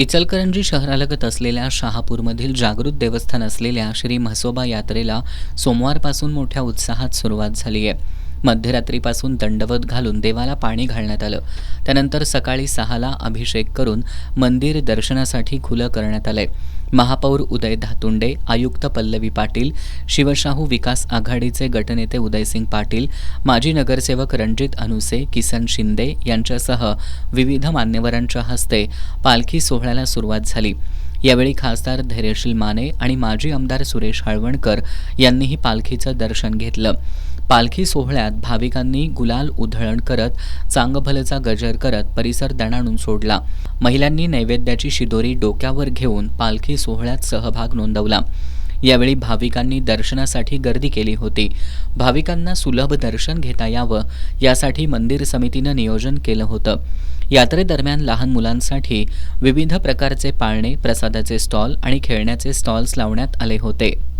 इचलकरंजी शहरालगत असलेल्या शहापूरमधील जागृत देवस्थान असलेल्या श्री म्हसोबा यात्रेला सोमवारपासून मोठ्या उत्साहात सुरुवात झाली आहे. मध्यरात्रीपासून दंडवत घालून देवाला पाणी घालण्यात आलं. त्यानंतर सकाळी 6ला अभिषेक करून मंदिर दर्शनासाठी खुलं करण्यात आलंय. महापौर उदय धातुंडे, आयुक्त पल्लवी पाटील, शिवशाहू विकास आघाडीचे गटनेते उदयसिंग पाटील, माजी नगरसेवक रणजित अनुसे, किसन शिंदे यांच्यासह विविध मान्यवरांच्या हस्ते पालखी सोहळ्याला सुरुवात झाली. यावेळी खासदार धैर्यशील माने आणि माजी आमदार सुरेश हळवणकर यांनीही पालखीचं दर्शन घेतलं. पालखी सोहळ्यात भाविकांनी गुलाल उधळण करत चांगभलचा गजर करत परिसर दणाणून सोडला. महिलांनी नैवेद्याची शिदोरी डोक्यावर घेऊन पालखी सोहळ्यात सहभाग नोंदवला. यावेळी भाविकांनी दर्शनासाठी गर्दी केली होती. भाविकांना सुलभ दर्शन घेता यावं यासाठी मंदिर समितीनं नियोजन केलं होतं. यात्रेदरम्यान लहान मुलांसाठी विविध प्रकारचे पाळणे, प्रसादाचे स्टॉल आणि खेळण्याचे स्टॉल्स लावण्यात आले होते.